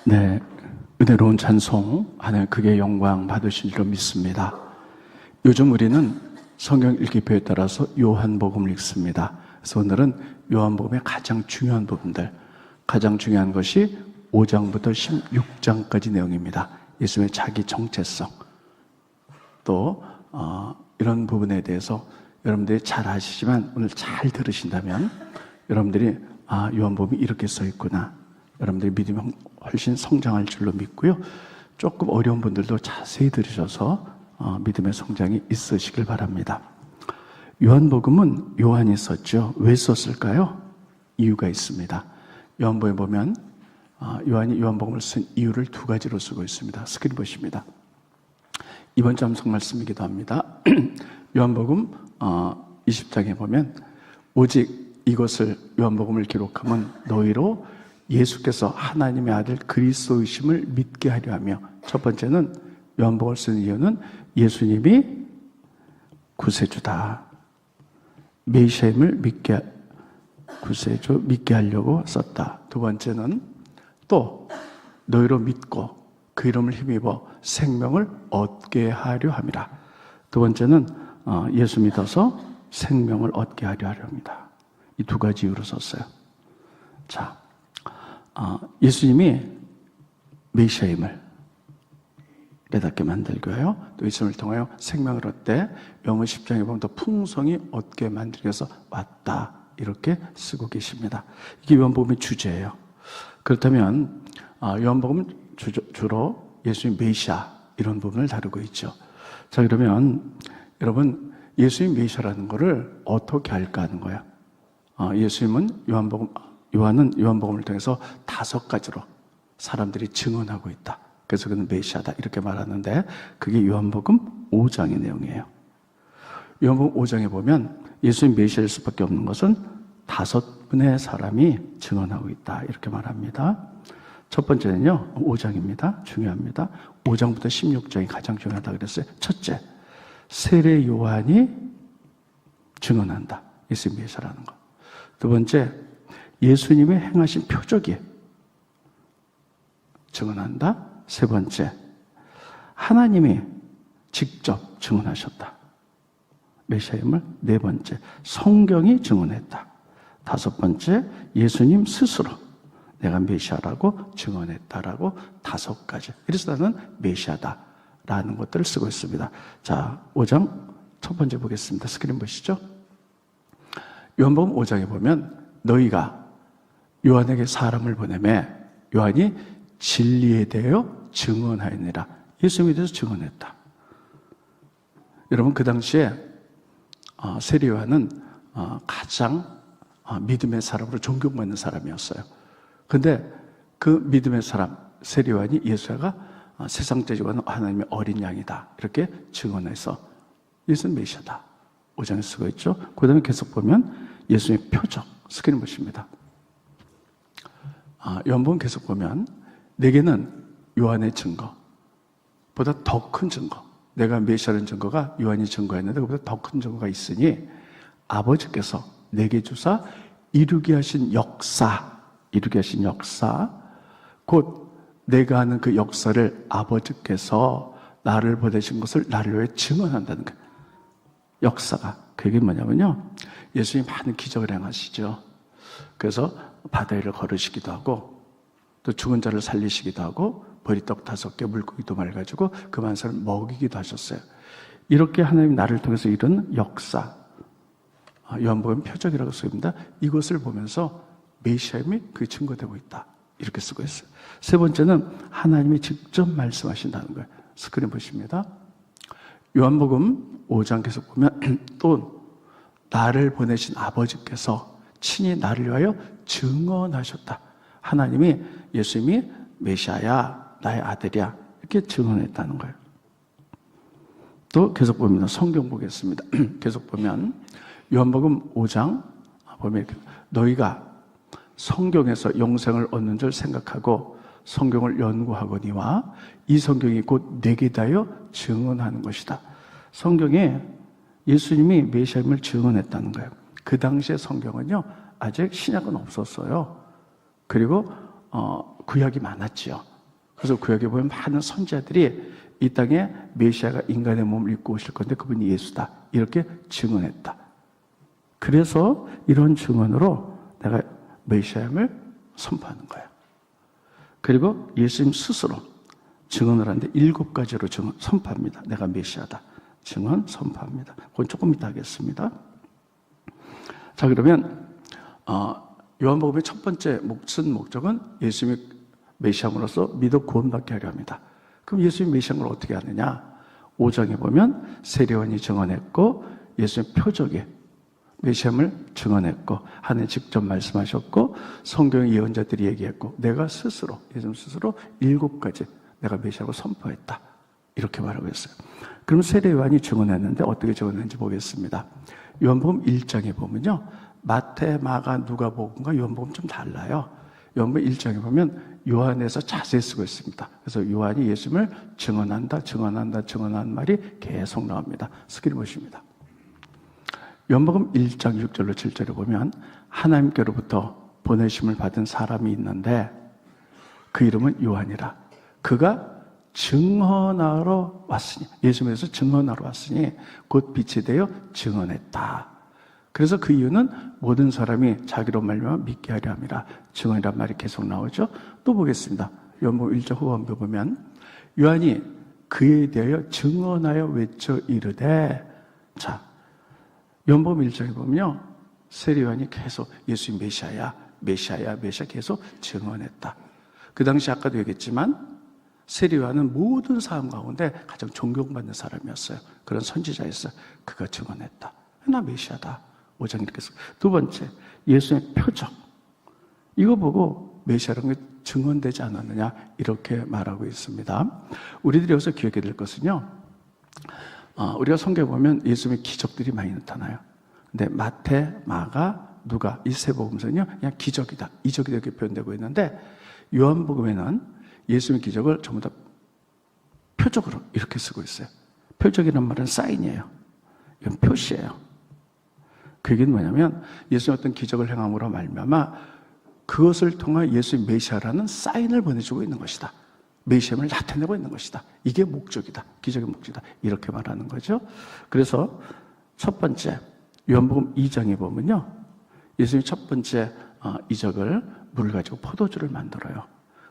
네, 은혜로운 찬송, 하나님 크게 영광 받으신 줄로 믿습니다. 요즘 우리는 성경 읽기표에 따라서 요한복음을 읽습니다. 그래서 오늘은 요한복음의 가장 중요한 부분들, 가장 중요한 것이 5장부터 16장까지 내용입니다. 예수님의 자기 정체성, 또 이런 부분에 대해서 여러분들이 잘 아시지만 오늘 잘 들으신다면 여러분들이 요한복음이 이렇게 써 있구나, 여러분들이 믿음이 훨씬 성장할 줄로 믿고요. 조금 어려운 분들도 자세히 들으셔서 믿음의 성장이 있으시길 바랍니다. 요한복음은 요한이 썼죠. 왜 썼을까요? 이유가 있습니다. 요한복음에 보면 요한이 요한복음을 쓴 이유를 두 가지로 쓰고 있습니다. 스크린 보십니다. 이번 주 암송 말씀이기도 합니다. 요한복음 20장에 보면 오직 이것을, 요한복음을 기록하면 너희로 예수께서 하나님의 아들 그리스도이심을 믿게 하려 하며, 첫 번째는 요한복음을 쓴 이유는 예수님이 구세주다, 메시아임을 구세주 믿게 하려고 썼다. 두 번째는 또 너희로 믿고 그 이름을 힘입어 생명을 얻게 하려 함이라. 두 번째는 예수 믿어서 생명을 얻게 하려 합니다. 이 두 가지 이유로 썼어요. 자, 예수님이 메시아임을 깨닫게 만들고요, 또 예수님을 통하여 생명을 얻되 요한복음 10장에 보면 더 풍성히 얻게 만들기 위해서 왔다, 이렇게 쓰고 계십니다. 이게 요한복음의 주제예요. 그렇다면 요한복음은 주로 예수님 메시아 이런 부분을 다루고 있죠. 자, 그러면 여러분, 예수님 메시아라는 것을 어떻게 할까 하는 거예요. 요한은 요한복음을 통해서 5가지로 사람들이 증언하고 있다. 그래서 그는 메시아다 이렇게 말하는데, 그게 요한복음 5장의 내용이에요. 요한복음 5장에 보면 예수님 메시아일 수밖에 없는 것은 5분의 사람이 증언하고 있다, 이렇게 말합니다. 첫 번째는요, 5장입니다. 중요합니다. 5장부터 16장이 가장 중요하다고 그랬어요. 첫째, 세례 요한이 증언한다, 예수님 메시아라는 것. 두 번째, 예수님이 행하신 표적이 증언한다. 세 번째, 하나님이 직접 증언하셨다, 메시아임을. 네 번째, 성경이 증언했다. 다섯 번째, 예수님 스스로 내가 메시아라고 증언했다라고 5가지. 그래서 나는 메시아다라는 것들을 쓰고 있습니다. 자, 5장 첫 번째 보겠습니다. 스크린 보시죠. 요한복음 5장에 보면 너희가 요한에게 사람을 보내매 요한이 진리에 대하여 증언하였느니라. 예수님에 대해서 증언했다. 여러분, 그 당시에 세례 요한은 가장 믿음의 사람으로 존경받는 사람이었어요. 근데 그 믿음의 사람 세례 요한이 예수가 세상적이고 하나님의 어린 양이다, 이렇게 증언해서 예수는 메시아다 5장에 쓰고 있죠. 그 다음에 계속 보면 예수님의 표적, 스크린 보십니다. 요한복음 계속 보면 내게는 요한의 증거보다 더 큰 증거, 내가 메시아라는 증거가 요한이 증거했는데 그보다 더 큰 증거가 있으니 아버지께서 내게 주사 이루게 하신 역사, 곧 내가 하는 그 역사를 아버지께서 나를 보내신 것을 나를 위해 증언한다는 거예요. 역사가, 그게 뭐냐면요, 예수님이 많은 기적을 행하시죠. 그래서 바다 위를 걸으시기도 하고, 또 죽은 자를 살리시기도 하고, 보리떡 5개, 물고기 2마리 가지고 그 많은 사람을 먹이기도 하셨어요. 이렇게 하나님이 나를 통해서 이룬 역사, 요한복음 표적이라고 쓰입니다. 이것을 보면서 메시아임이 그게 증거되고 있다, 이렇게 쓰고 있어요. 세 번째는 하나님이 직접 말씀하신다는 거예요. 스크린 보십니다. 요한복음 5장 계속 보면 또 나를 보내신 아버지께서 친히 나를 위하여 증언하셨다. 하나님이 예수님이 메시아야, 나의 아들이야, 이렇게 증언했다는 거예요. 또 계속 봅니다. 성경 보겠습니다. 계속 보면 요한복음 5장 보면 이렇게, 너희가 성경에서 영생을 얻는 줄 생각하고 성경을 연구하거니와 이 성경이 곧 내게 대하여 증언하는 것이다. 성경에 예수님이 메시아임을 증언했다는 거예요. 그 당시의 성경은요, 아직 신약은 없었어요. 그리고 구약이 많았지요. 그래서 구약에 보면 많은 선지자들이 이 땅에 메시아가 인간의 몸을 입고 오실 건데 그분이 예수다 이렇게 증언했다. 그래서 이런 증언으로 내가 메시아임을 선포하는 거예요. 그리고 예수님 스스로 증언을 하는데 7가지로 증언 선포합니다. 내가 메시아다. 증언 선포합니다. 그건 조금 이따 하겠습니다. 자, 그러면 요한복음의 첫 번째 쓴 목적은 예수님이 메시아로서 믿어 구원받게 하려 합니다. 그럼 예수님이 메시아인 걸 어떻게 하느냐? 5장에 보면 세례요한이 증언했고 예수님의 표적에 메시아임을 증언했고 하나님 직접 말씀하셨고 성경의 예언자들이 얘기했고 내가 스스로 예수님 스스로 7가지 내가 메시아로 선포했다 이렇게 말하고 있어요. 그럼 세례요한이 증언했는데 어떻게 증언했는지 보겠습니다. 요한복음 1장에 보면요 마태, 마가, 누가복음과 요한복음 좀 달라요. 요한복음 1장에 보면 요한에서 자세히 쓰고 있습니다. 그래서 요한이 예수님을 증언한다 증언한 말이 계속 나옵니다. 스크린 보십니다. 요한복음 1장 6절로 7절에 보면 하나님께로부터 보내심을 받은 사람이 있는데 그 이름은 요한이라. 그가 증언하러 왔으니 예수님에서 증언하러 왔으니 곧 빛이 되어 증언했다. 그래서 그 이유는 모든 사람이 자기로 말미암아 믿게 하려 함이라. 증언이란 말이 계속 나오죠. 또 보겠습니다. 요한복음 1장 후반부 보면 요한이 그에 대하여 증언하여 외쳐 이르되 자 요한복음 1장에 보면요 세례요한이 계속 예수님 메시아야 계속 증언했다. 그 당시 아까도 얘기했지만 세례요한은 모든 사람 가운데 가장 존경받는 사람이었어요. 그런 선지자였어요. 그가 증언했다. 나 메시아다. 5장 이렇게 써. 두 번째 예수의 표적 이거 보고 메시아라는 게 증언되지 않았느냐 이렇게 말하고 있습니다. 우리들이 여기서 기억해야 될 것은요 우리가 성경에 보면 예수님의 기적들이 많이 나타나요. 근데 마태, 마가, 누가 이 세 복음서는요 그냥 기적이다, 이적이다 이렇게 표현되고 있는데 요한복음에는 예수님의 기적을 전부 다 표적으로 이렇게 쓰고 있어요. 표적이라는 말은 사인이에요. 이건 표시예요. 그 얘기는 뭐냐면 예수님이 어떤 기적을 행함으로 말미암아 그것을 통해 예수의 메시아라는 사인을 보내주고 있는 것이다. 메시아를 나타내고 있는 것이다. 이게 목적이다. 기적의 목적이다. 이렇게 말하는 거죠. 그래서 첫 번째 요한복음 2장에 보면요 예수님이 첫 번째 이적을 물을 가지고 포도주를 만들어요.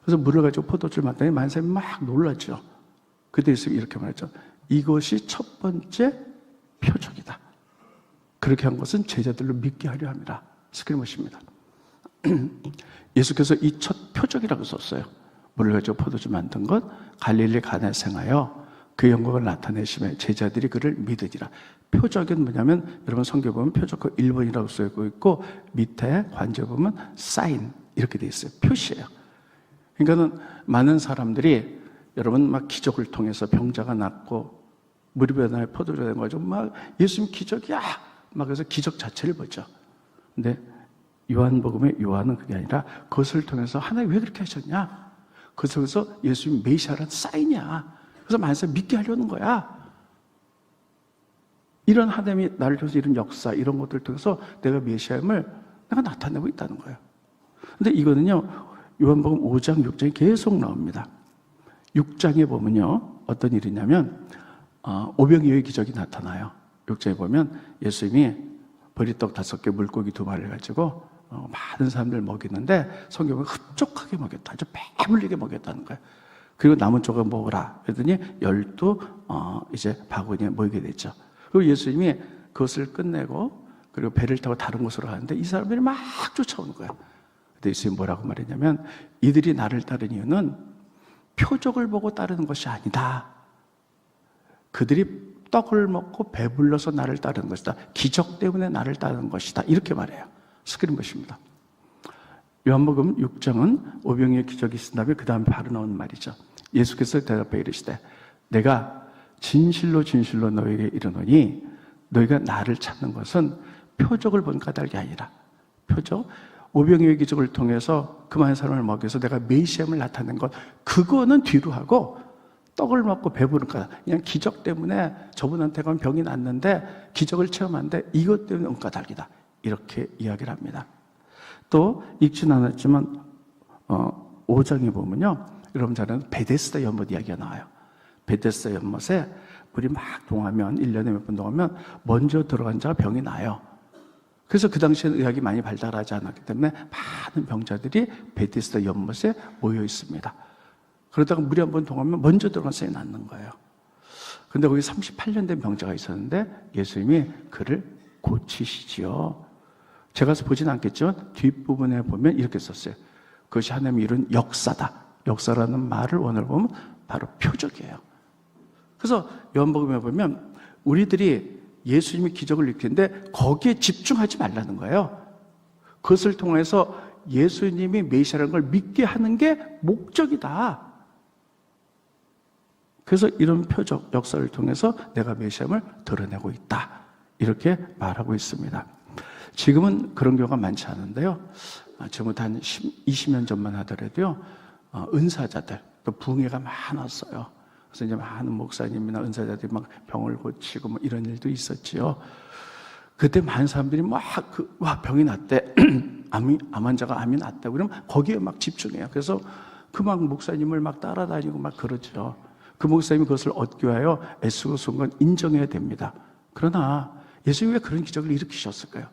그래서 물을 가지고 포도주를 만드니 많은 사람이 막 놀랐죠. 그때 예수님이 이렇게 말했죠. 이것이 첫 번째 표적이다. 그렇게 한 것은 제자들로 믿게 하려 함이라. 스크린 보십니다. 예수께서 이 첫 표적이라고 썼어요. 물을 가지고 포도주 만든 것 갈릴리 가나에서 행하여 그 영광을 나타내심에 제자들이 그를 믿으니라. 표적은 뭐냐면 여러분 성경 보면 표적 그 1번이라고 쓰고 있고 밑에 관제 보면 사인 이렇게 돼 있어요. 표시예요. 그러니까는 많은 사람들이 여러분 막 기적을 통해서 병자가 낫고 물이 변화에 포도주가 된 거죠. 막 예수님 기적이야. 막 그래서 기적 자체를 보죠. 근데 요한복음의 요한은 그게 아니라 그것을 통해서 하나님 왜 그렇게 하셨냐? 그것을 통해서 예수님 메시아란 사인이야. 그래서 많은 사람이 믿게 하려는 거야. 이런 하나님이 나를 통해서 이런 역사 이런 것들을 통해서 내가 메시아임을 내가 나타내고 있다는 거예요. 근데 이거는요 요한복음 5장 6장이 계속 나옵니다. 6장에 보면요 어떤 일이냐면 오병이어의 기적이 나타나요. 6장에 보면 예수님이 보리떡 5개 물고기 2마리를 가지고 많은 사람들 먹이는데 성경은 흡족하게 먹였다. 아주 배불리게 먹였다는 거예요. 그리고 남은 조각 먹으라. 그랬더니 12 이제 바구니에 모이게 됐죠. 그리고 예수님이 그것을 끝내고 그리고 배를 타고 다른 곳으로 가는데 이 사람들이 막 쫓아오는 거예요. 근데 예수님이 뭐라고 말했냐면 이들이 나를 따른 이유는 표적을 보고 따르는 것이 아니다. 그들이 떡을 먹고 배불러서 나를 따르는 것이다. 기적 때문에 나를 따르는 것이다. 이렇게 말해요. 스크린 보십니다. 요한복음 6장은 오병이의 기적이 있은 다음에 그 다음에 바로 나오는 말이죠. 예수께서 대답해 이르시되 내가 진실로 너희에게 이르노니 너희가 나를 찾는 것은 표적을 본 까닭이 아니라 표적? 오병이의 기적을 통해서 그 많은 사람을 먹여서 내가 메시아임을 나타낸 것 그거는 뒤로 하고 떡을 먹고 배부른 거야. 그냥 기적 때문에 저분한테 가면 병이 났는데 기적을 체험하는데 이것 때문에 온 까닭이다. 이렇게 이야기를 합니다. 또 읽진 않았지만 5장에 보면요, 여러분 잘 아는 베데스다 연못 이야기가 나와요. 베데스다 연못에 물이 막 동하면 1년에 몇 번 동하면 먼저 들어간 자가 병이 나요. 그래서 그 당시에는 의학이 많이 발달하지 않았기 때문에 많은 병자들이 베데스다 연못에 모여 있습니다. 그러다가 물이 한번 동하면 먼저 들어간 사람이 낫는 거예요. 근데 거기 38년 된 병자가 있었는데 예수님이 그를 고치시지요. 제가 가서 보진 않겠지만 뒷부분에 보면 이렇게 썼어요. 그것이 하나님이 이룬 역사다. 역사라는 말을 오늘 보면 바로 표적이에요. 그래서 요한복음에 보면 우리들이 예수님이 기적을 일으키는데 거기에 집중하지 말라는 거예요. 그것을 통해서 예수님이 메시아라는 걸 믿게 하는 게 목적이다. 그래서 이런 표적, 역사를 통해서 내가 메시아임을 드러내고 있다. 이렇게 말하고 있습니다. 지금은 그런 경우가 많지 않은데요. 지금부터 한 20년 전만 하더라도요. 은사자들, 또 부흥회가 많았어요. 그래서 이제 많은 목사님이나 은사자들이 막 병을 고치고 뭐 이런 일도 있었지요. 그때 많은 사람들이 병이 났대. 암 환자가 암이 났다. 그러면 거기에 막 집중해요. 그래서 그 막 목사님을 막 따라다니고 막 그러죠. 그 목사님이 그것을 얻기 위하여 애쓰고 쓴 건 인정해야 됩니다. 그러나 예수님이 왜 그런 기적을 일으키셨을까요?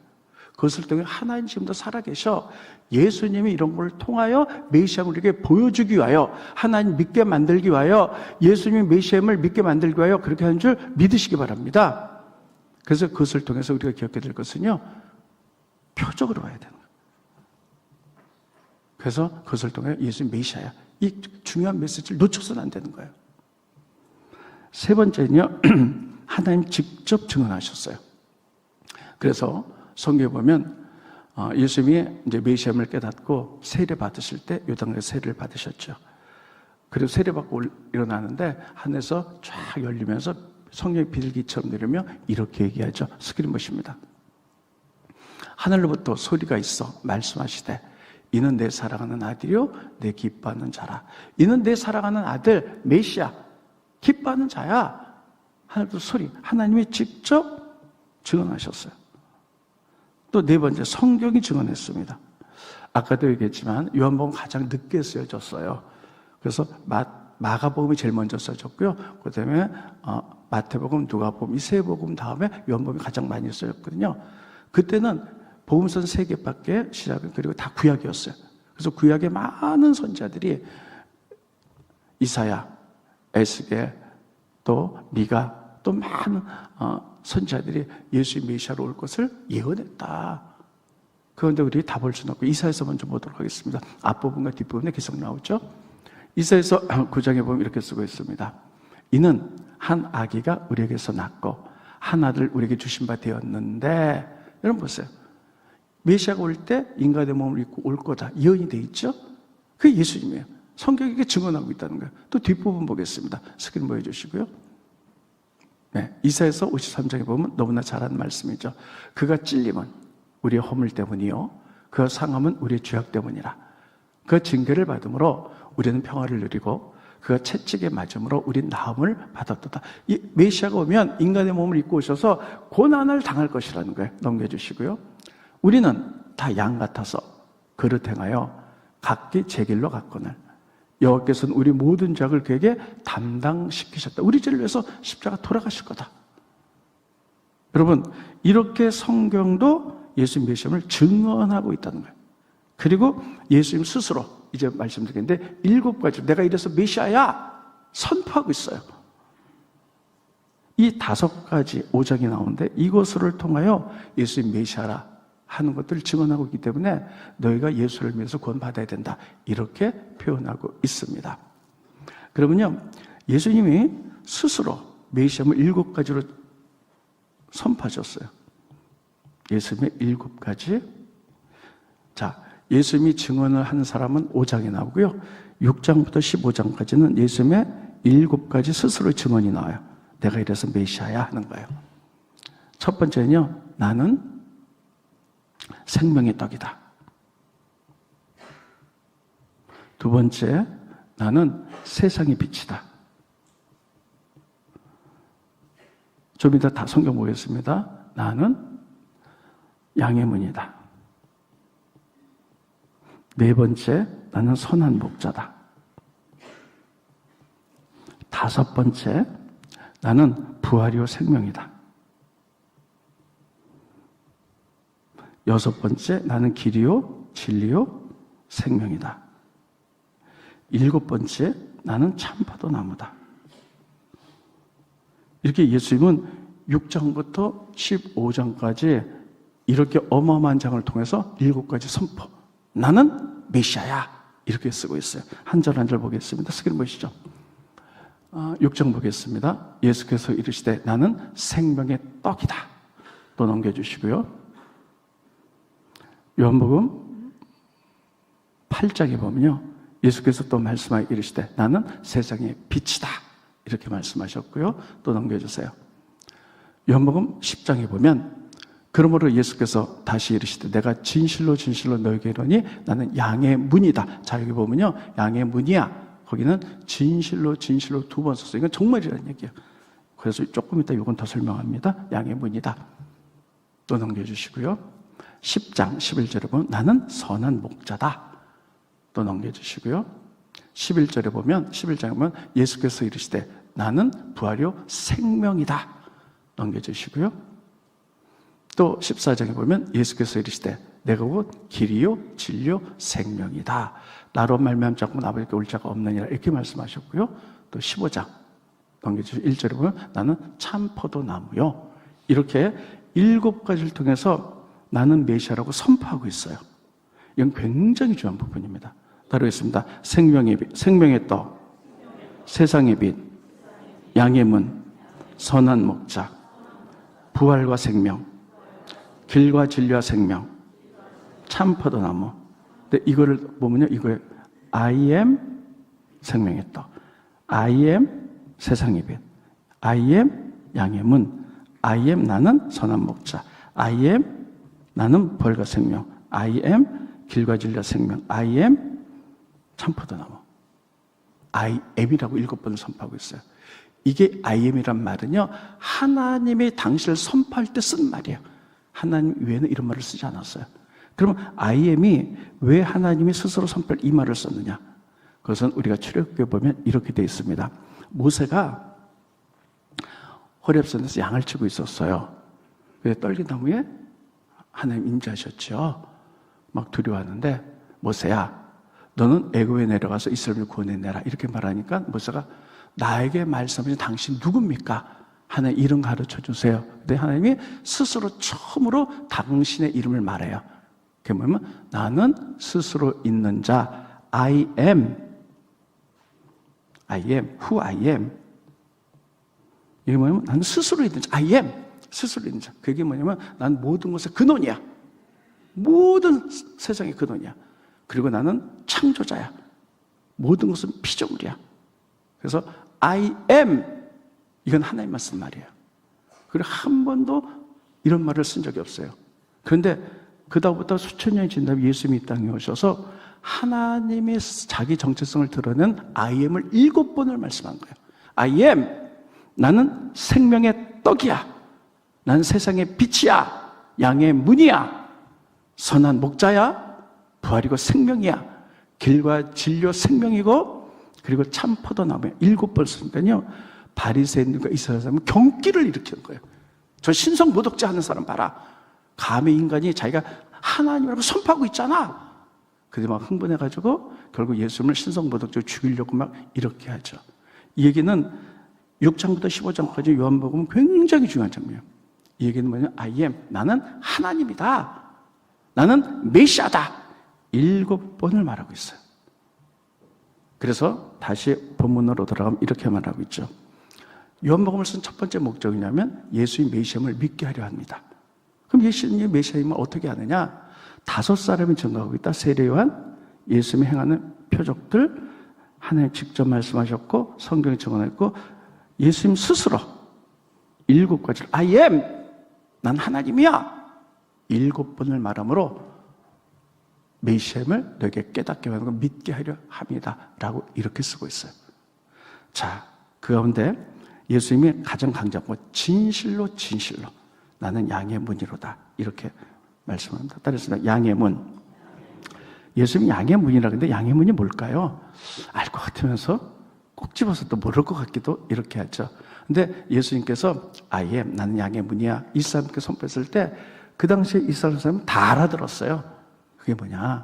그것을 통해 하나님 지금도 살아계셔 예수님이 이런 걸 통하여 메시아를 우리에게 보여주기 위하여 하나님 믿게 만들기 위하여 예수님이 메시아를 믿게 만들기 위하여 그렇게 하는 줄 믿으시기 바랍니다. 그래서 그것을 통해서 우리가 기억해야 될 것은요, 표적으로 와야 되는 거예요. 그래서 그것을 통해 예수님 메시아야, 이 중요한 메시지를 놓쳐서는 안 되는 거예요. 세 번째는요, 하나님 직접 증언하셨어요. 그래서 성경에 보면 예수님이 이제 메시아임을 깨닫고 세례 받으실 때 요단강에서 세례를 받으셨죠. 그리고 세례 받고 일어나는데 하늘에서 쫙 열리면서 성령이 비둘기처럼 내리며 이렇게 얘기하죠. 스크린 보십니다. 하늘로부터 소리가 있어 말씀하시되 이는 내 사랑하는 아들이요 내 기뻐하는 자라. 이는 내 사랑하는 아들 메시아 기뻐하는 자야. 하늘부터 소리, 하나님이 직접 증언하셨어요. 또 네 번째, 성경이 증언했습니다. 아까도 얘기했지만 요한복음 가장 늦게 쓰여졌어요. 그래서 마가복음이 제일 먼저 써졌고요. 그 다음에 마태복음, 누가복음, 이 세 복음 다음에 요한복음이 가장 많이 쓰였거든요. 그때는 복음서는 3개밖에 시작은 그리고 다 구약이었어요. 그래서 구약의 많은 선지자들이 이사야, 에스겔, 또 미가, 또 많은 선지자들이 예수의 메시아로 올 것을 예언했다. 그런데 우리 다 볼 수는 없고 이사야서 먼저 보도록 하겠습니다. 앞부분과 뒷부분에 계속 나오죠. 이사야서 9장에 보면 이렇게 쓰고 있습니다. 이는 한 아기가 우리에게서 낳고 한 아들 우리에게 주신 바 되었는데, 여러분 보세요. 메시아가 올 때 인간의 몸을 입고 올 거다. 예언이 돼 있죠? 그게 예수님이에요. 성경이 증언하고 있다는 거예요. 또 뒷부분 보겠습니다. 스크린 보여주시고요. 네, 이사야서 53장에 보면 너무나 잘하는 말씀이죠. 그가 찔림은 우리의 허물 때문이요 그가 상함은 우리의 죄악 때문이라. 그가 징계를 받음으로 우리는 평화를 누리고 그가 채찍에 맞음으로 우린 나음을 받았도다. 이 메시아가 오면 인간의 몸을 입고 오셔서 고난을 당할 것이라는 거예요. 넘겨주시고요. 우리는 다 양 같아서 그릇 행하여 각기 제 길로 갔거늘 여호와께서는 우리 모든 죄악을 그에게 담당시키셨다. 우리 죄를 위해서 십자가 돌아가실 거다. 여러분, 이렇게 성경도 예수님 메시아임을 증언하고 있다는 거예요. 그리고 예수님 스스로 이제 말씀드리겠는데 7가지 내가 이래서 메시아야 선포하고 있어요. 이 5가지 5장이 나오는데 이것을 통하여 예수님 메시아라 하는 것들을 증언하고 있기 때문에 너희가 예수를 믿어서 구원받아야 된다. 이렇게 표현하고 있습니다. 그러면요, 예수님이 스스로 메시아임을 7가지로 선포하셨어요. 예수님의 7가지. 자, 예수님이 증언을 한 사람은 5장에 나오고요. 6장부터 15장까지는 예수님의 7가지 스스로 증언이 나와요. 내가 이래서 메시아야 하는 거예요. 첫 번째는요, 나는 생명의 떡이다. 두 번째, 나는 세상의 빛이다. 좀 이따 다 성경 보겠습니다. 나는 양의 문이다. 네 번째, 나는 선한 목자다. 다섯 번째, 나는 부활이요 생명이다. 여섯 번째, 나는 길이요 진리요 생명이다. 일곱 번째, 나는 참파도 나무다. 이렇게 예수님은 6장부터 15장까지 이렇게 어마어마한 장을 통해서 7가지 선포. 나는 메시아야. 이렇게 쓰고 있어요. 한 절 한 절 보겠습니다. 스크린 보시죠. 6장 보겠습니다. 예수께서 이르시되 나는 생명의 떡이다. 또 넘겨주시고요. 요한복음 8장에 보면요, 예수께서 또 말씀하여 이르시되 나는 세상의 빛이다. 이렇게 말씀하셨고요. 또 넘겨주세요. 요한복음 10장에 보면 그러므로 예수께서 다시 이르시되 내가 진실로 진실로 너에게 이르노니 나는 양의 문이다. 자, 여기 보면요, 양의 문이야. 거기는 진실로 진실로 두 번 썼어요. 이건 정말이라는 얘기예요. 그래서 조금 이따 이건 더 설명합니다. 양의 문이다. 또 넘겨주시고요. 10장 11절에 보면 나는 선한 목자다. 또 넘겨주시고요. 11절에 보면 11장에 보면 예수께서 이르시되 나는 부활이요 생명이다. 넘겨주시고요. 또 14장에 보면 예수께서 이르시되 내가 곧 길이요 진리요 생명이다. 나로 말미암지 않고는 아버지께 올 자가 없느니라. 이렇게 말씀하셨고요. 또 15장 넘겨주시고 1절에 보면 나는 참 포도나무요. 이렇게 7가지를 통해서 나는 메시아라고 선포하고 있어요. 이건 굉장히 중요한 부분입니다. 따르겠습니다. 생명의 떡, 세상의 빛, 양의 문, 선한 목자, 부활과 생명, 길과 진리와 생명, 참 포도나무. 근데 이거를 보면요, 이거에 I am 생명의 떡, I am 세상의 빛, I am 양의 문, I am 나는 선한 목자, I am 나는 부활과 생명, I am 길과 진리와 생명, I am 참 포도나무. I am이라고 7번을 선포하고 있어요. 이게 I am이란 말은요, 하나님이 당신을 선포할 때 쓴 말이에요. 하나님 외에는 이런 말을 쓰지 않았어요. 그러면 I am이 왜 하나님이 스스로 선포할 이 말을 썼느냐? 그것은 우리가 출애굽기에 보면 이렇게 되어 있습니다. 모세가 호렙산에서 양을 치고 있었어요. 그래서 떨기나무에 하나님 임재하셨죠. 막 두려워하는데 모세야, 너는 애굽에 내려가서 이스라엘을 구원해내라. 이렇게 말하니까 모세가 나에게 말씀하신 당신 누굽니까? 하나님 이름 가르쳐주세요. 근데 하나님이 스스로 처음으로 당신의 이름을 말해요. 그게 뭐냐면 나는 스스로 있는 자 I am, who I am. 이게 뭐냐면 나는 스스로 있는 자 I am, 스스로 있는 자. 그게 뭐냐면 난 모든 것의 근원이야. 모든 세상의 근원이야. 그리고 나는 창조자야. 모든 것은 피조물이야. 그래서 I am, 이건 하나님만 쓴 말이에요. 그리고 한 번도 이런 말을 쓴 적이 없어요. 그런데 그다음부터 수천 년이 지난 다음에 예수님이 이 땅에 오셔서 하나님의 자기 정체성을 드러낸 I am을 7번을 말씀한 거예요. I am, 나는 생명의 떡이야. 나는 세상의 빛이야. 양의 문이야. 선한 목자야. 부활이고 생명이야. 길과 진리와 생명이고 그리고 참 포도나무야. 7번 쓰니까요, 바리새인들과 이스라엘 사람은 경기를 일으키는 거예요. 저 신성 모독죄 하는 사람 봐라. 감히 인간이 자기가 하나님이라고 선포하고 있잖아. 그래서 막 흥분해가지고 결국 예수님을 신성 모독죄로 죽이려고 막 이렇게 하죠. 이 얘기는 6장부터 15장까지 요한복음은 굉장히 중요한 장면이에요. 이 얘기는 뭐냐면 I am, 나는 하나님이다. 나는 메시아다. 7번을 말하고 있어요. 그래서 다시 본문으로 돌아가면 이렇게 말하고 있죠. 요한복음을 쓴 첫 번째 목적이냐면 예수의 메시아임을 믿게 하려 합니다. 그럼 예수님의 메시아임을 어떻게 하느냐? 5사람이 증거하고 있다. 세례요한, 예수님이 행하는 표적들, 하나님 직접 말씀하셨고 성경에 증언했고 예수님 스스로 7가지를 I am, 난 하나님이야. 7번을 말함으로 메시아임을 너에게 깨닫게 하는 걸 믿게 하려 합니다. 라고 이렇게 쓰고 있어요. 자, 그 가운데 예수님이 가장 강조하고 진실로 진실로 나는 양의 문이로다. 이렇게 말씀합니다. 따라서 양의 문, 예수님이 양의 문이라 근데 양의 문이 뭘까요? 알 것 같으면서 꼭 집어서 또 모를 것 같기도 이렇게 하죠. 근데 예수님께서 아예 나는 양의 문이야 이스라엘께 선포했을 때 그 당시에 이스라엘 사람은 다 알아들었어요. 그게 뭐냐?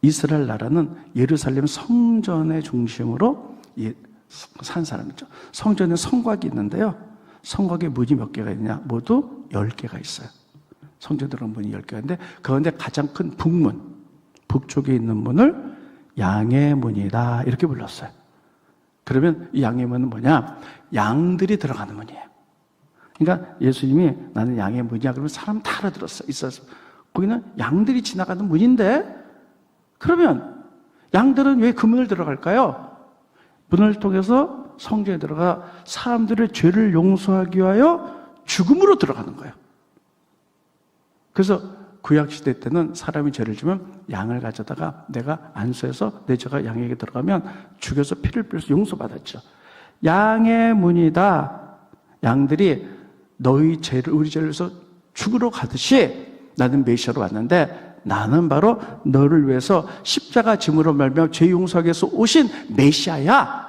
이스라엘 나라는 예루살렘 성전의 중심으로 산 사람이죠. 성전에 성곽이 있는데요. 성곽에 문이 몇 개가 있냐? 모두 10개가 있어요. 성전에 들어간 문이 10개가 있는데 그 가운데 가장 큰 북문, 북쪽에 있는 문을 양의 문이다 이렇게 불렀어요. 그러면 이 양의 문은 뭐냐? 양들이 들어가는 문이에요. 그러니까 예수님이 나는 양의 문이야 그러면 사람 다 알아들었어요. 있어서 거기는 양들이 지나가는 문인데 그러면 양들은 왜 그 문을 들어갈까요? 문을 통해서 성전에 들어가 사람들의 죄를 용서하기 위하여 죽음으로 들어가는 거예요. 그래서 구약시대 때는 사람이 죄를 지면 양을 가져다가 내가 안수해서 내 죄가 양에게 들어가면 죽여서 피를 뿌려서 용서받았죠. 양의 문이다. 양들이 너희 죄를 우리 죄를 위해서 죽으러 가듯이 나는 메시아로 왔는데 나는 바로 너를 위해서 십자가 짐으로 말미암아 죄 용서하기 위해서 오신 메시아야.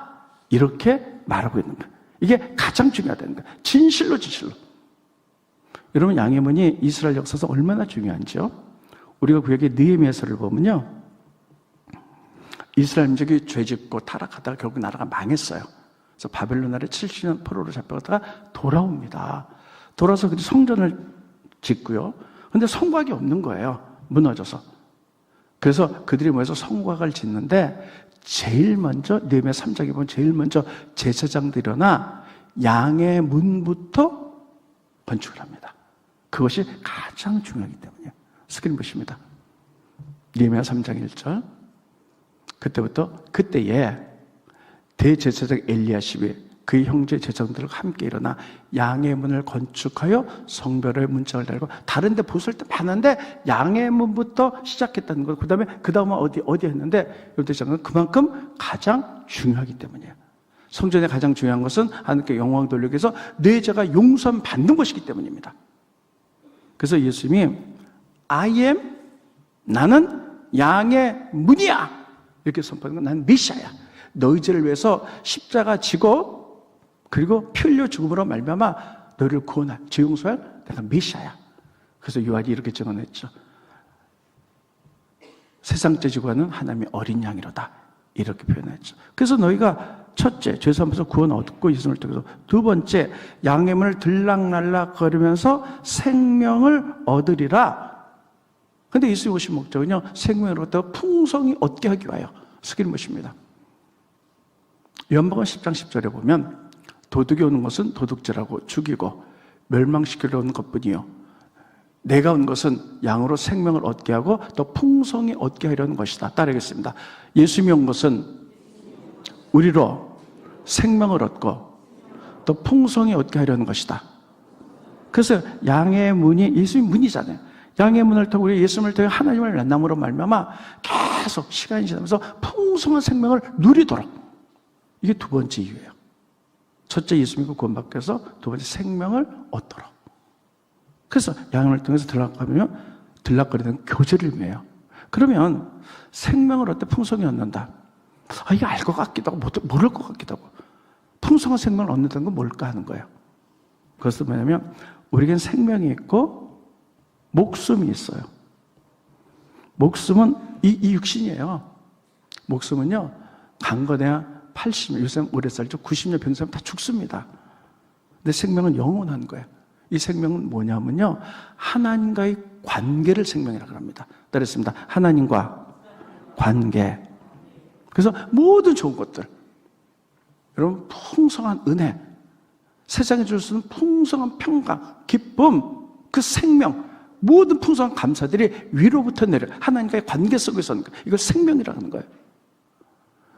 이렇게 말하고 있는 거예요. 이게 가장 중요하다는 거예요. 진실로. 여러분 양의 문이 이스라엘 역사에서 얼마나 중요한지요? 우리가 구약의 느헤미야서를 보면요. 이스라엘 민족이 죄짓고 타락하다가 결국 나라가 망했어요. 그래서 바벨론 나라에 70년 포로로 잡혀가다가 돌아옵니다. 돌아서 성전을 짓고요. 근데 성곽이 없는 거예요. 무너져서. 그래서 그들이 모여서 성곽을 짓는데 제일 먼저 느헤미야 3장에 보면 제일 먼저 제사장들이 일어나 양의 문부터 건축을 합니다. 그것이 가장 중요하기 때문이에요. 스크린 보십니다. 느헤미야 3장 1절. 그때에 대제사장 엘리야십이 그의 형제 제사장들과 함께 일어나 양의 문을 건축하여 성벽에 문짝을 달고 다른 데 보실 때 많은데 양의 문부터 시작했다는 거. 그 다음은 어디 했는데 이 대장은 그만큼 가장 중요하기 때문이에요. 성전의 가장 중요한 것은 하나님께 영광 돌리기 위해서 내 죄가 용서함 받는 것이기 때문입니다. 그래서 예수님이 I am 나는 양의 문이야 이렇게 선포하는 건 나는 메시아야. 너희 죄를 위해서 십자가 지고 그리고 피 흘려 죽음으로 말미암아 너희를 구원할 죄 용서할 내가 메시아야. 그래서 요한이 이렇게 증언했죠. 세상 죄 지고 가는 하나님의 어린 양이로다 이렇게 표현했죠. 그래서 너희가 첫째 죄 사함에서 구원 얻고 예수님을 통해서 두 번째 양의 문을 들락날락 거리면서 생명을 얻으리라. 근데 예수님 오신 목적은요 생명을 얻다가 풍성히 얻게 하기 위하여 스크린 보십니다. 요한복음 10장 10절에 보면 도둑이 오는 것은 도둑질하고 죽이고 멸망시키려 오는 것뿐이요 내가 온 것은 양으로 생명을 얻게 하고 또 풍성히 얻게 하려는 것이다. 따르겠습니다. 예수님이 온 것은 우리로 생명을 얻고 또 풍성히 얻게 하려는 것이다. 그래서 양의 문이 예수님 문이잖아요. 양의 문을 통해 우리 예수님을 통해 하나님을 만남으로 말미암아 계속 시간이 지나면서 풍성한 생명을 누리도록. 이게 두 번째 이유예요. 첫째 예수님이 구원받기 위해서 두 번째 생명을 얻도록. 그래서 양을 통해서 들락거리는 교제를 의미해요. 그러면 생명을 얻되 풍성히 얻는다. 이게 알 것 같기도 하고 모를 것 같기도 하고 풍성한 생명을 얻는다는 건 뭘까 하는 거예요. 그것은 뭐냐면 우리에겐 생명이 있고 목숨이 있어요. 목숨은 이 육신이에요. 목숨은요 강건해야 80년, 요새 오래 살죠. 90년 병사면 다 죽습니다. 근데 생명은 영원한 거예요. 이 생명은 뭐냐면요 하나님과의 관계를 생명이라고 합니다. 따르겠습니다. 하나님과 관계. 그래서 모든 좋은 것들 여러분 풍성한 은혜 세상에 줄 수 있는 풍성한 평강, 기쁨, 그 생명 모든 풍성한 감사들이 위로부터 내려 하나님과의 관계 속에서 하는 거예요. 이걸 생명이라고 하는 거예요.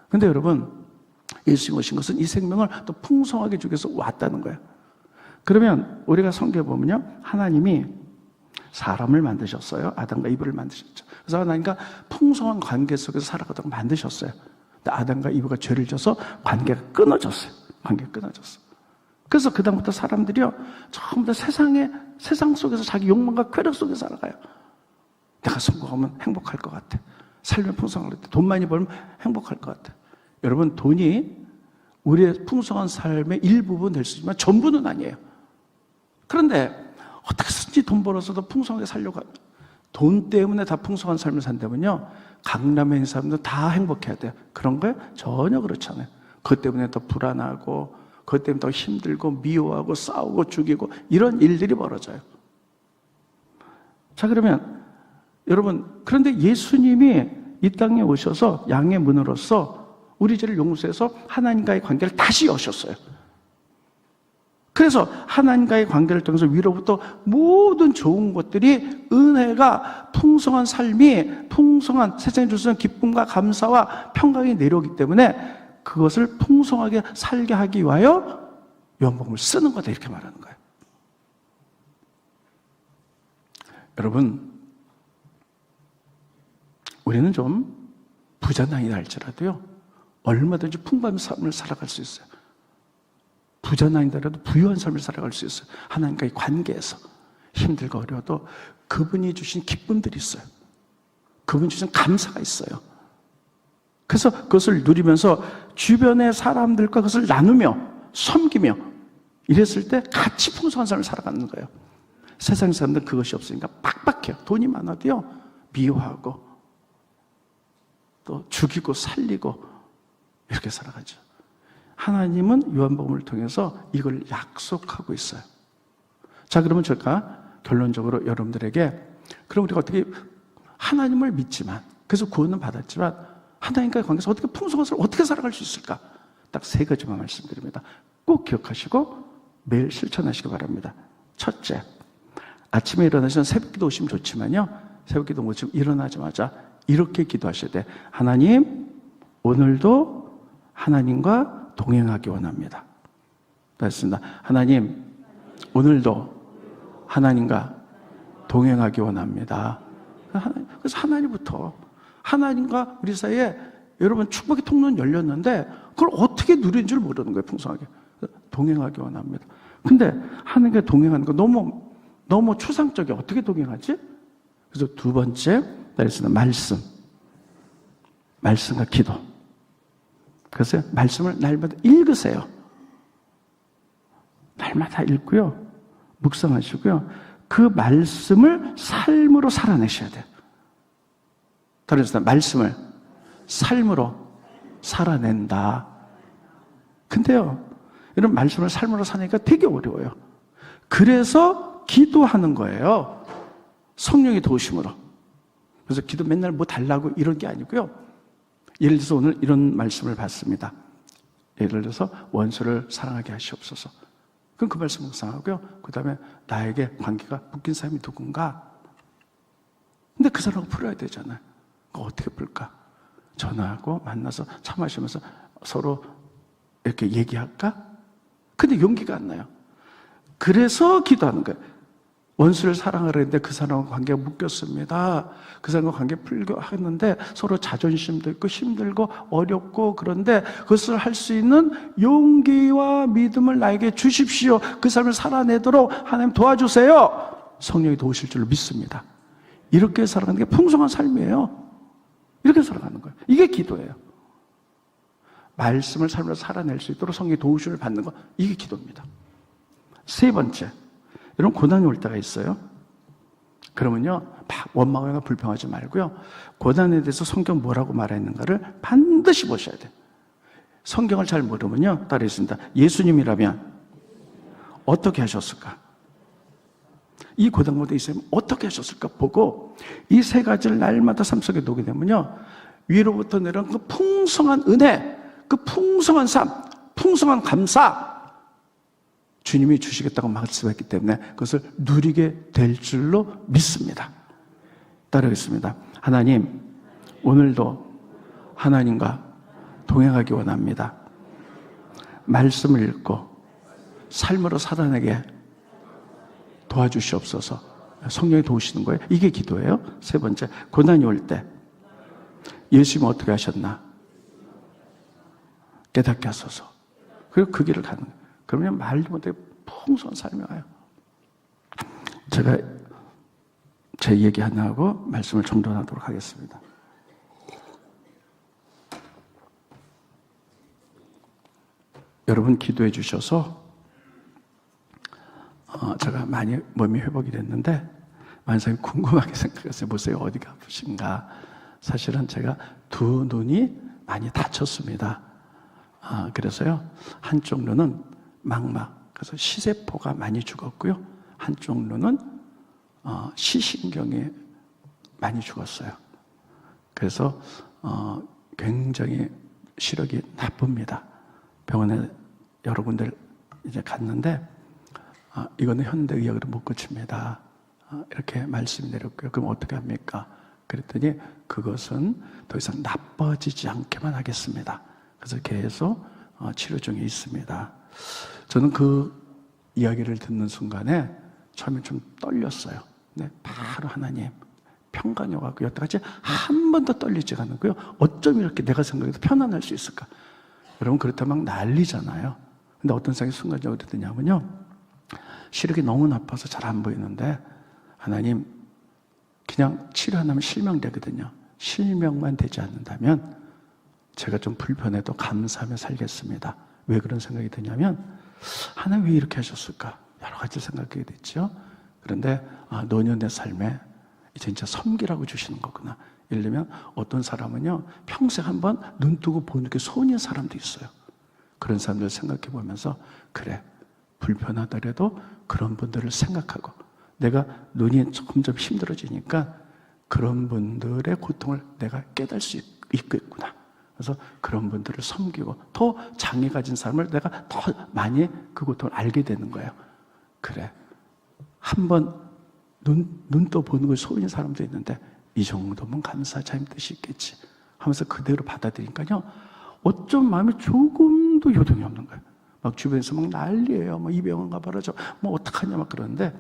근데 여러분 예수님 오신 것은 이 생명을 또 풍성하게 주기 위해서 왔다는 거예요. 그러면 우리가 성경에 보면요 하나님이 사람을 만드셨어요. 아담과 이브를 만드셨죠. 그래서 하나님과 풍성한 관계 속에서 살아가도록 만드셨어요. 근데 아담과 이브가 죄를 져서 관계가 끊어졌어요. 관계가 끊어졌어요. 그래서 그다음부터 사람들이요 전부 다 세상 속에서 자기 욕망과 쾌락 속에 살아가요. 내가 성공하면 행복할 것 같아. 살면 풍성할 것 같아요. 돈 많이 벌면 행복할 것 같아요. 여러분, 돈이 우리의 풍성한 삶의 일부분 될 수 있지만 전부는 아니에요. 그런데 어떻게든지 돈 벌어서도 풍성하게 살려고 합니다. 돈 때문에 다 풍성한 삶을 산다면요, 강남에 있는 사람들은 다 행복해야 돼요. 그런 거예요? 전혀 그렇지 않아요. 그것 때문에 더 불안하고, 그것 때문에 더 힘들고, 미워하고, 싸우고, 죽이고, 이런 일들이 벌어져요. 자, 그러면 여러분, 그런데 예수님이 이 땅에 오셔서 양의 문으로서 우리 죄를 용서해서 하나님과의 관계를 다시 여셨어요. 그래서 하나님과의 관계를 통해서 위로부터 모든 좋은 것들이, 은혜가, 풍성한 삶이, 풍성한 세상에 줄 수 있는 기쁨과 감사와 평강이 내려오기 때문에 그것을 풍성하게 살게 하기 위하여 요한복음을 쓰는 거다, 이렇게 말하는 거예요. 여러분, 우리는 좀 부자는 아니다 할지라도요, 얼마든지 풍부한 삶을 살아갈 수 있어요. 부자는 아니더라도 부유한 삶을 살아갈 수 있어요. 하나님과의 관계에서 힘들고 어려워도 그분이 주신 기쁨들이 있어요. 그분이 주신 감사가 있어요. 그래서 그것을 누리면서 주변의 사람들과 그것을 나누며 섬기며 이랬을 때 같이 풍성한 삶을 살아가는 거예요. 세상 사람들은 그것이 없으니까 빡빡해요. 돈이 많아도요, 미워하고 또 죽이고 살리고 이렇게 살아가죠. 하나님은 요한복음을 통해서 이걸 약속하고 있어요. 자, 그러면 제가 결론적으로 여러분들에게, 그럼 우리가 어떻게 하나님을 믿지만, 그래서 구원은 받았지만 하나님과의 관계에서 어떻게 풍성한 삶을 어떻게 살아갈 수 있을까? 딱 3가지만 말씀드립니다. 꼭 기억하시고 매일 실천하시기 바랍니다. 첫째, 아침에 일어나시면 새벽기도 오시면 좋지만요, 새벽기도 못 오시면 일어나자마자 이렇게 기도하셔야 돼. 하나님, 오늘도 하나님과 동행하기 원합니다. 됐습니다. 하나님, 오늘도 하나님과 동행하기 원합니다. 그래서 하나님부터, 하나님과 우리 사이에 여러분 축복의 통로는 열렸는데 그걸 어떻게 누리는 줄 모르는 거예요. 풍성하게. 동행하기 원합니다. 근데 하나님과 동행하는 거 너무 추상적이야. 어떻게 동행하지? 그래서 2번째, 말씀과 기도. 그래서 말씀을 날마다 읽으세요. 날마다 읽고요, 묵상하시고요, 그 말씀을 삶으로 살아내셔야 돼요. 그래서 말씀을 삶으로 살아낸다. 근데요, 이런 말씀을 삶으로 사니까 되게 어려워요. 그래서 기도하는 거예요. 성령의 도우심으로. 그래서 기도 맨날 뭐 달라고 이런 게 아니고요. 예를 들어서 오늘 이런 말씀을 받습니다. 예를 들어서 원수를 사랑하게 하시옵소서. 그럼 그 말씀 묵상하고요, 그 다음에 나에게 관계가 묶인 사람이 누군가? 근데 그 사람하고 풀어야 되잖아요. 그거 어떻게 풀까? 전화하고 만나서 차 마시면서 서로 이렇게 얘기할까? 근데 용기가 안 나요. 그래서 기도하는 거예요. 원수를 사랑하려 했는데 그 사람과 관계가 묶였습니다. 그 사람과 관계 풀려 하는데 서로 자존심도 있고 힘들고 어렵고, 그런데 그것을 할 수 있는 용기와 믿음을 나에게 주십시오. 그 삶을 살아내도록 하나님 도와주세요. 성령이 도우실 줄로 믿습니다. 이렇게 살아가는 게 풍성한 삶이에요. 이렇게 살아가는 거예요. 이게 기도예요. 말씀을 삶으로 살아낼 수 있도록 성령의 도우심을 받는 거, 이게 기도입니다. 3번째, 여러분, 고난이 올 때가 있어요. 그러면요, 막 원망하거나 불평하지 말고요, 고난에 대해서 성경 뭐라고 말했는가를 반드시 보셔야 돼요. 성경을 잘 모르면요, 따르겠습니다. 예수님이라면 어떻게 하셨을까? 이 고난보다 있으면 어떻게 하셨을까 보고 이 3가지를 날마다 삶 속에 놓게 되면요, 위로부터 내려온 그 풍성한 은혜, 그 풍성한 삶, 풍성한 감사, 주님이 주시겠다고 말씀했기 때문에 그것을 누리게 될 줄로 믿습니다. 따르겠습니다. 하나님, 오늘도 하나님과 동행하기 원합니다. 말씀을 읽고 삶으로 살아내게 도와주시옵소서. 성령이 도우시는 거예요. 이게 기도예요. 3번째, 고난이 올 때 예수님은 어떻게 하셨나 깨닫게 하소서. 그리고 그 길을 가는 거예요. 그러면 말도 못하게 풍성한 삶이 와요. 제가 제 얘기 하나 하고 말씀을 정돈하도록 하겠습니다. 여러분 기도해 주셔서 제가 많이 몸이 회복이 됐는데 만성이 궁금하게 생각했어요. 보세요. 어디가 아프신가. 사실은 제가 두 눈이 많이 다쳤습니다. 그래서요. 한쪽 눈은 망막, 그래서 시세포가 많이 죽었고요. 한쪽 눈은 시신경이 많이 죽었어요. 그래서 굉장히 시력이 나쁩니다. 병원에 여러 군데 이제 갔는데 이거는 현대의학으로 못 고칩니다. 이렇게 말씀이 내렸고요. 그럼 어떻게 합니까? 그랬더니 그것은 더 이상 나빠지지 않게만 하겠습니다. 그래서 계속 치료 중에 있습니다. 저는 그 이야기를 듣는 순간에 처음에 좀 떨렸어요. 네, 바로 하나님 평강이 와갖고 여태까지 한 번도 떨리지가 않고요. 어쩜 이렇게 내가 생각해도 편안할 수 있을까? 여러분 그렇다면 막 난리잖아요. 근데 어떤 생각이 순간적으로 드냐면요. 시력이 너무 나빠서 잘 안 보이는데 하나님 그냥 치료 안 하면 실명되거든요. 실명만 되지 않는다면 제가 좀 불편해도 감사하며 살겠습니다. 왜 그런 생각이 드냐면 하나님 왜 이렇게 하셨을까? 여러 가지 생각하게 됐죠. 그런데 노년의 삶에 진짜 섬기라고 주시는 거구나. 예를 들면 어떤 사람은요 평생 한번 눈 뜨고 보는 게 소원인 사람도 있어요. 그런 사람들 생각해 보면서 그래 불편하더라도 그런 분들을 생각하고 내가 눈이 점점 힘들어지니까 그런 분들의 고통을 내가 깨달을 수 있겠구나. 그래서 그런 분들을 섬기고 더 장애 가진 사람을 내가 더 많이 그 고통을 알게 되는 거예요. 그래 한번 눈 떠 보는 걸 소원인 사람도 있는데 이 정도면 감사하지 않은 뜻이 있겠지 하면서 그대로 받아들이니까요 어쩜 마음이 조금도 요동이 없는 거예요. 막 주변에서 막 난리예요. 이 병원 가봐라 어떡하냐 막 그러는데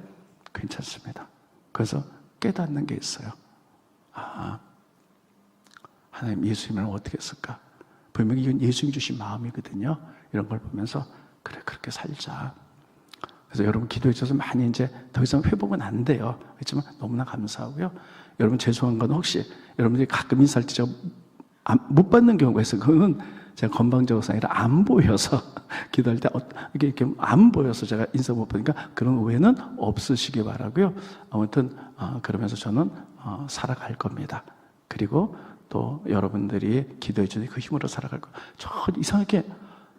괜찮습니다. 그래서 깨닫는 게 있어요. 하나님 예수님을 어떻게 했을까? 분명히 이건 예수님이 주신 마음이거든요. 이런 걸 보면서 그래 그렇게 살자. 그래서 여러분 기도해 주셔서 많이 이제 더 이상 회복은 안 돼요. 그렇지만 너무나 감사하고요. 여러분 죄송한 건 혹시 여러분들이 가끔 인사할 때 제가 못 받는 경우가 있어요. 그거는 제가 건방져서 아니라 안 보여서 기도할 때 이렇게 안 보여서 제가 인사 못 받으니까 그런 오해는 없으시기 바라고요. 아무튼 그러면서 저는 살아갈 겁니다. 그리고 또 여러분들이 기도해 주는 그 힘으로 살아갈 거예요. 저 이상하게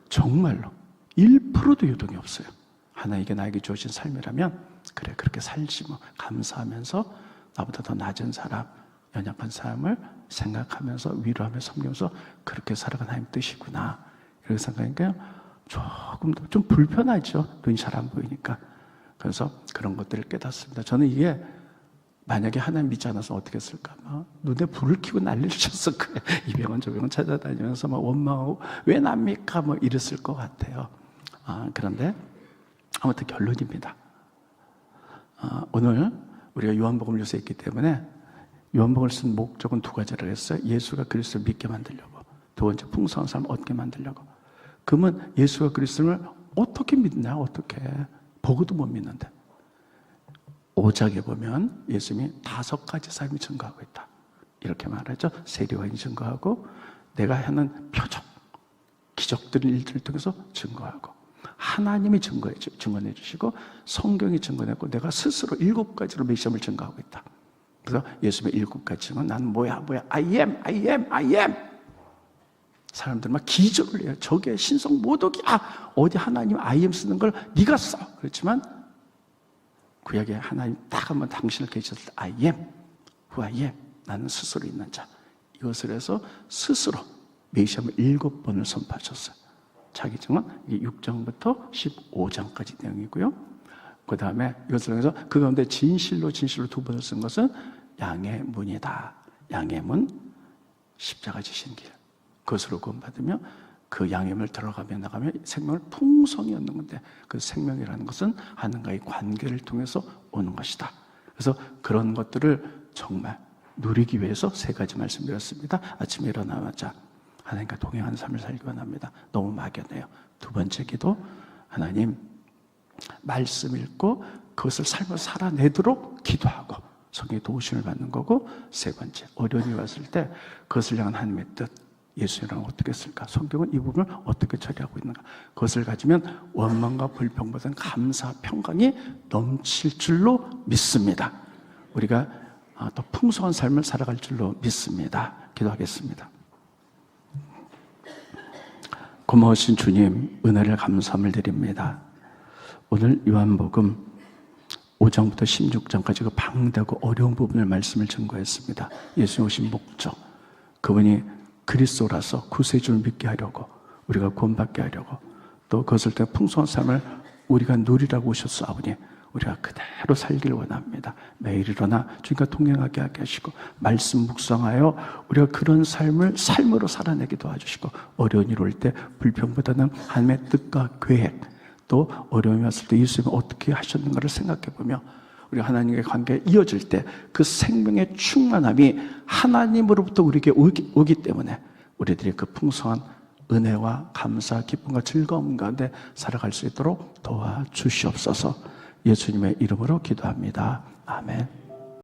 정말로 1%도 요동이 없어요. 하나님께 나에게 주어진 삶이라면 그래 그렇게 살지 뭐 감사하면서 나보다 더 낮은 사람 연약한 사람을 생각하면서 위로하며 섬기면서 그렇게 살아가는 하나님 뜻이구나 이렇게 생각하니까요 조금 더 좀 불편하죠. 눈이 잘 안 보이니까. 그래서 그런 것들을 깨닫습니다. 저는 이게 만약에 하나님 믿지 않아서 어떻게 했을까? 눈에 불을 켜고 난리를 쳤을 거예요. 이 병원 저 병원 찾아다니면서 원망하고 왜 납니까? 이랬을 것 같아요. 그런데 아무튼 결론입니다. 오늘 우리가 요한복음을 요새 했기 때문에 요한복음을 쓴 목적은 두 가지를 했어요. 예수가 그리스도를 믿게 만들려고, 두 번째 풍성한 삶을 얻게 만들려고. 그러면 예수가 그리스도를 어떻게 믿냐? 어떻게 보고도 못 믿는데 5장에 보면 예수님이 5가지 삶이 증거하고 있다 이렇게 말하죠. 세례요한이 증거하고 내가 하는 표적 기적들을 일들을 통해서 증거하고 하나님이 증언해 주시고 성경이 증언했고 내가 스스로 7가지로 메시아를 증거하고 있다. 그래서 예수님의 7가지는 나는 뭐야 I am 사람들 막 기절을 해요. 저게 신성 모독이야. 어디 하나님 I am 쓰는 걸 네가 써. 그렇지만 구약에 하나님 딱 한번 당신을 계셨을 때 I am who I am 나는 스스로 있는 자 이것을 해서 스스로 메시아를 7번을 선포하셨어요. 자기 증언 이게 6장부터 15장까지 내용이고요. 그 다음에 이것을 통해서 그 가운데 진실로 2번을 쓴 것은 양의 문이다. 양의 문 십자가 지신 길 그것으로 구원받으며 그 양의 문을 들어가며 나가며 생명을 풍성히 얻는 건데 그 생명이라는 것은 하나님과의 관계를 통해서 오는 것이다. 그래서 그런 것들을 정말 누리기 위해서 3가지 말씀드렸습니다. 아침에 일어나자마자 하나님과 동행하는 삶을 살기 원합니다. 너무 막연해요. 2번째 기도 하나님 말씀 읽고 그것을 삶을 살아내도록 기도하고 성경의 도우심을 받는 거고 3번째 어려움이 왔을 때 그것을 향한 하나님의 뜻 예수님은 어떻게 했을까? 성경은 이 부분을 어떻게 처리하고 있는가? 그것을 가지면 원망과 불평보다는 감사, 평강이 넘칠 줄로 믿습니다. 우리가 더 풍성한 삶을 살아갈 줄로 믿습니다. 기도하겠습니다. 고마우신 주님, 은혜를 감사함을 드립니다. 오늘 요한복음 5장부터 16장까지 그 방대하고 어려운 부분을 말씀을 증거했습니다. 예수님 오신 목적, 그분이 그리스도라서 구세주를 믿게 하려고, 우리가 구원받게 하려고, 또 그것을 통해 풍성한 삶을 우리가 누리라고 오셨사오니 우리가 그대로 살기를 원합니다. 매일 일어나 주님과 동행하게 하게 하시고 말씀 묵상하여 우리가 그런 삶을 삶으로 살아내게 도와주시고, 어려운 일 올 때 불평보다는 하나님의 뜻과 계획, 또 어려움이 왔을 때 예수님이 어떻게 하셨는가를 생각해보며 우리가 하나님과의 관계가 이어질 때 그 생명의 충만함이 하나님으로부터 우리에게 오기 때문에 우리들이 그 풍성한 은혜와 감사, 기쁨과 즐거움 가운데 살아갈 수 있도록 도와주시옵소서. 예수님의 이름으로 기도합니다. 아멘.